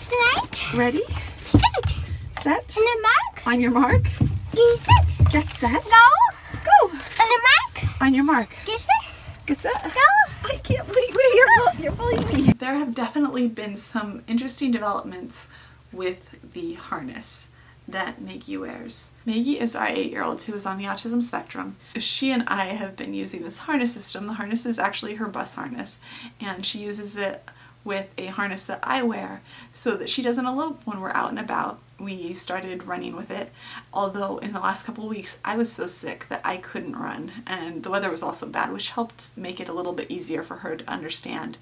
Slide. Ready? Set. Set. On the mark. On your mark. Get set. Get set. Go. Go. On the mark. On your mark. Get set. Get set. Go. I can't believe you're bullying me. There have definitely been some interesting developments with the harness that Maggie wears. Maggie is our 8-year-old who is on the autism spectrum. She and I have been using this harness system. The harness is actually her bus harness, and she uses it with a harness that I wear so that she doesn't elope when we're out and about. We started running with it, although in the last couple of weeks I was so sick that I couldn't run, and the weather was also bad, which helped make it a little bit easier for her to understand.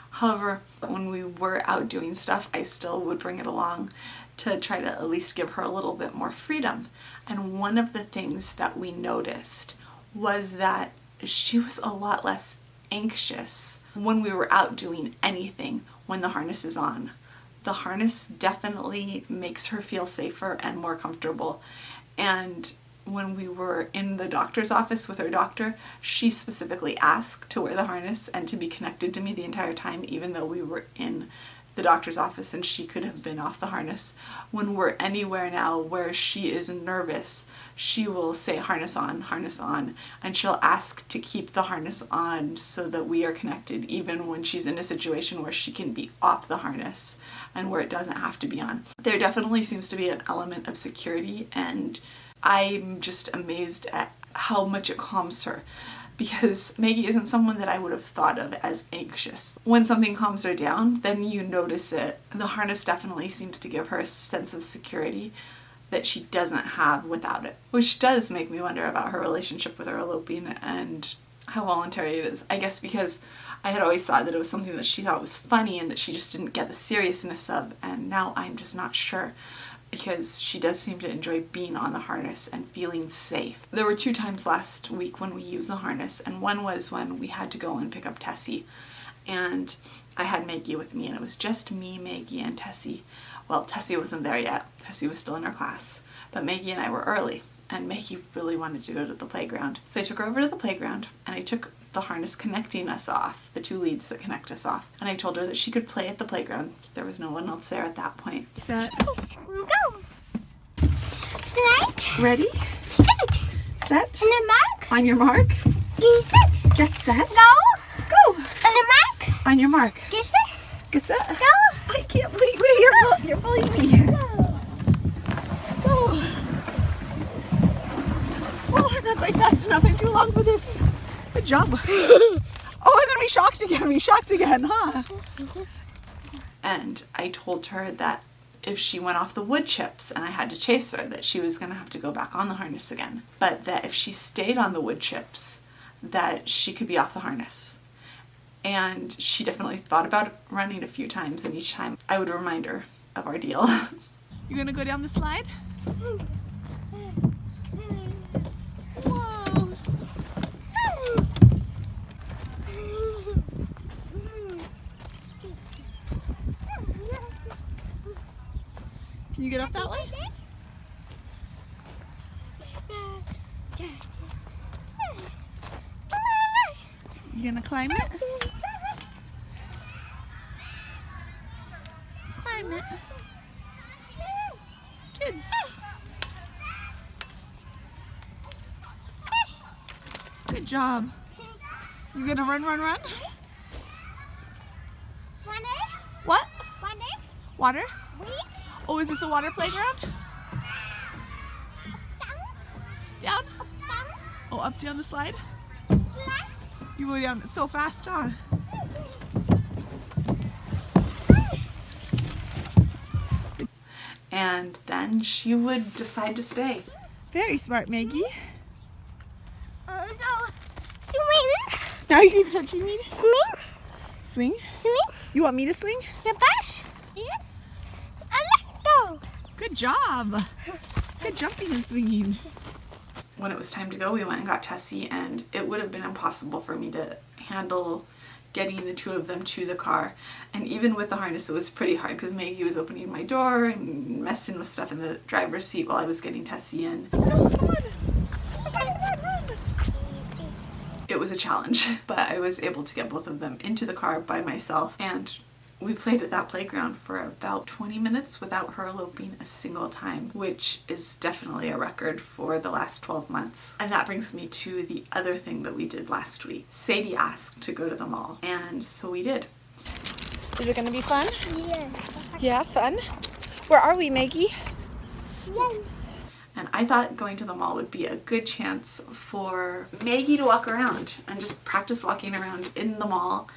However, when we were out doing stuff, I still would bring it along to try to at least give her a little bit more freedom. And one of the things that we noticed was that she was a lot less anxious when we were out doing anything when the harness is on. The harness definitely makes her feel safer and more comfortable. And when we were in the doctor's office with her doctor, she specifically asked to wear the harness and to be connected to me the entire time, even though we were in the doctor's office and she could have been off the harness. When we're anywhere now where she is nervous, she will say harness on, and she'll ask to keep the harness on so that we are connected, even when she's in a situation where she can be off the harness and where it doesn't have to be on. There definitely seems to be an element of security, and I'm just amazed at how much it calms her, because Maggie isn't someone that I would have thought of as anxious. When something calms her down, then you notice it. The harness definitely seems to give her a sense of security that she doesn't have without it, which does make me wonder about her relationship with her eloping and how voluntary it is. I guess because I had always thought that it was something that she thought was funny and that she just didn't get the seriousness of, and now I'm just not sure, because she does seem to enjoy being on the harness and feeling safe. There were 2 times last week when we used the harness, and one was when we had to go and pick up Tessie, and I had Maggie with me, and it was just me, Maggie, and Tessie. Well, Tessie wasn't there yet. Tessie was still in her class, but Maggie and I were early, and Maggie really wanted to go to the playground. So I took her over to the playground, and I took the harness connecting us off, the 2 leads that connect us off, and I told her that she could play at the playground. There was no one else there at that point. Set. Go. Slide. Ready? Set. Set. On the mark. On your mark. Get set. Get set. Go. Go. On the mark. On your mark. Get set. Get set. Go. I can't believe you're bullying me. Go. Oh, I'm not going fast enough. I'm too long for this. Good job. Oh, and then we shocked again, huh? And I told her that if she went off the wood chips and I had to chase her, that she was going to have to go back on the harness again. But that if she stayed on the wood chips, that she could be off the harness. And she definitely thought about running a few times, and each time I would remind her of our deal. You going to go down the slide? Can you get up that way? You gonna climb it? Climb it. Kids. Good job. You gonna run? What? Water? Oh, is this a water playground? Down? Oh, up down the slide? You go down so fast, huh? And then she would decide to stay. Very smart, Maggie. Oh no. Swing. Now you keep touching me. Swing. Swing? Swing. You want me to swing? Your bash. Yeah. And let's go. Good job. Good jumping and swinging. When it was time to go, we went and got Tessie, and it would have been impossible for me to handle getting the 2 of them to the car. And even with the harness, it was pretty hard because Maggie was opening my door and messing with stuff in the driver's seat while I was getting Tessie in. Let's go, come on. Run. It was a challenge, but I was able to get both of them into the car by myself, and We played at that playground for about 20 minutes without her eloping a single time, which is definitely a record for the last 12 months. And that brings me to the other thing that we did last week. Sadie asked to go to the mall, and so we did. Is it going to be fun? Yeah. Yeah, fun. Where are we, Maggie? Yeah. And I thought going to the mall would be a good chance for Maggie to walk around and just practice walking around in the mall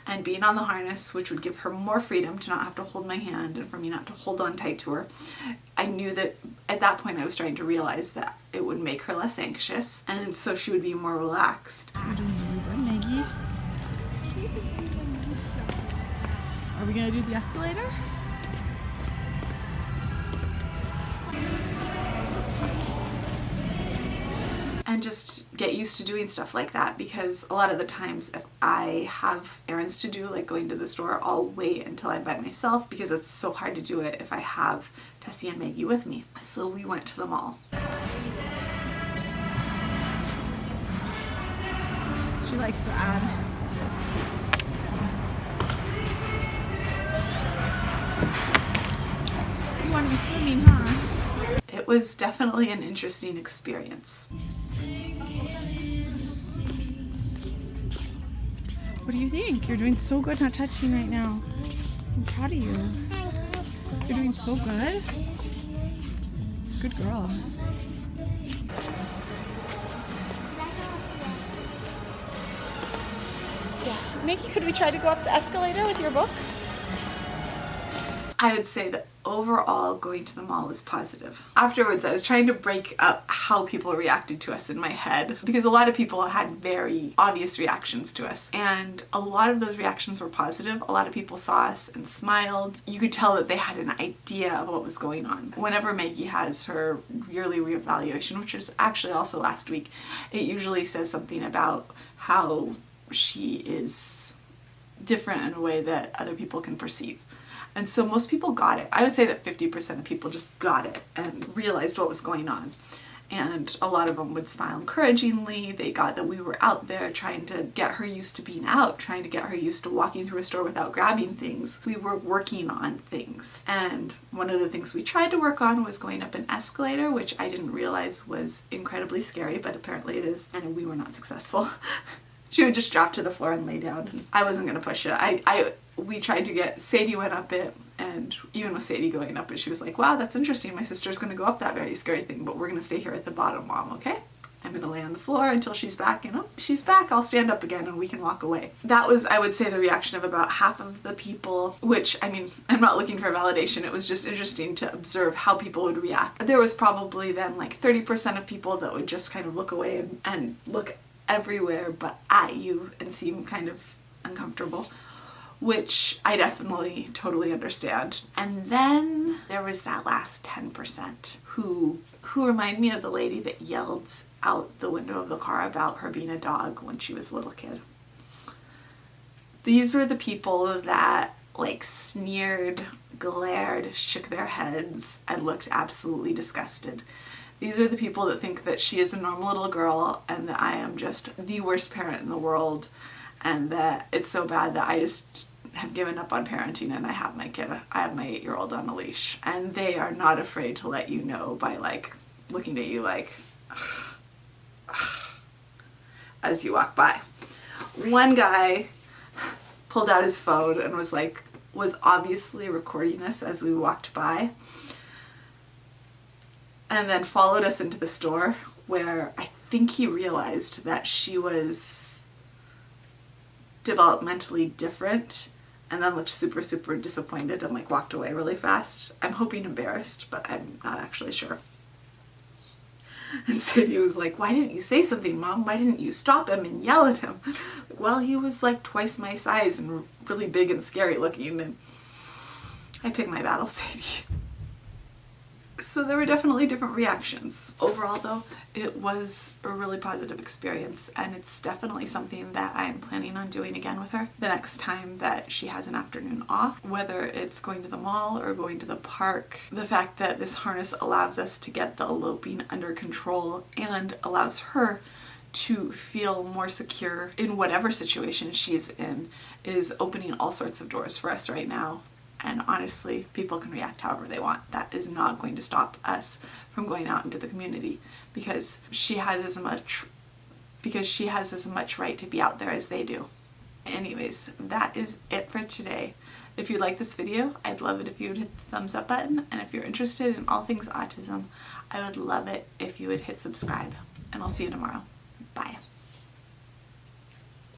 and being on the harness, which would give her more freedom to not have to hold my hand and for me not to hold on tight to her. I knew that at that point I was starting to realize that it would make her less anxious, and so she would be more relaxed. You're doing really good, Maggie. Are we going to do the escalator? And just get used to doing stuff like that, because a lot of the times if I have errands to do, like going to the store, I'll wait until I'm by myself because it's so hard to do it if I have Tessie and Maggie with me. So we went to the mall. She likes Brad. You want to be swimming, huh? It was definitely an interesting experience. What do you think? You're doing so good not touching right now. I'm proud of you. You're doing so good. Good girl. Yeah. Maggie, could we try to go up the escalator with your book? I would say that overall going to the mall was positive. Afterwards, I was trying to break up how people reacted to us in my head, because a lot of people had very obvious reactions to us, and a lot of those reactions were positive. A lot of people saw us and smiled. You could tell that they had an idea of what was going on. Whenever Maggie has her yearly reevaluation, which was actually also last week, it usually says something about how she is different in a way that other people can perceive. And so most people got it. I would say that 50% of people just got it and realized what was going on. And a lot of them would smile encouragingly. They got that we were out there trying to get her used to being out, trying to get her used to walking through a store without grabbing things. We were working on things. And one of the things we tried to work on was going up an escalator, which I didn't realize was incredibly scary, but apparently it is. And we were not successful. She would just drop to the floor and lay down. And I wasn't going to push it. We tried to get, Sadie went up it, and even with Sadie going up it, she was like, wow, that's interesting. My sister's going to go up that very scary thing, but we're going to stay here at the bottom, Mom, okay? I'm going to lay on the floor until she's back, and oh, she's back, I'll stand up again and we can walk away. That was, I would say, the reaction of about half of the people, which, I mean, I'm not looking for validation. It was just interesting to observe how people would react. There was probably then like 30% of people that would just kind of look away and look everywhere but at you and seem kind of uncomfortable, which I definitely totally understand. And then there was that last 10% who remind me of the lady that yelled out the window of the car about her being a dog when she was a little kid. These were the people that like sneered, glared, shook their heads, and looked absolutely disgusted. These are the people that think that she is a normal little girl and that I am just the worst parent in the world, and that it's so bad that I just have given up on parenting and I have my kid, I have my 8-year-old on a leash. And they are not afraid to let you know by like looking at you like as you walk by. One guy pulled out his phone and was obviously recording us as we walked by, and then followed us into the store, where I think he realized that she was developmentally different, and then looked super, super disappointed and like walked away really fast. I'm hoping embarrassed, but I'm not actually sure. And Sadie was like, why didn't you say something, Mom? Why didn't you stop him and yell at him? Well, he was like twice my size and really big and scary looking, and I picked my battles, Sadie. So there were definitely different reactions. Overall though, it was a really positive experience, and it's definitely something that I'm planning on doing again with her the next time that she has an afternoon off, whether it's going to the mall or going to the park. The fact that this harness allows us to get the eloping under control and allows her to feel more secure in whatever situation she's in is opening all sorts of doors for us right now. And honestly, people can react however they want. That is not going to stop us from going out into the community, because she has as much right to be out there as they do. Anyways, that is it for today. If you like this video, I'd love it if you would hit the thumbs up button, and if you're interested in all things autism, I would love it if you would hit subscribe. And I'll see you tomorrow. Bye.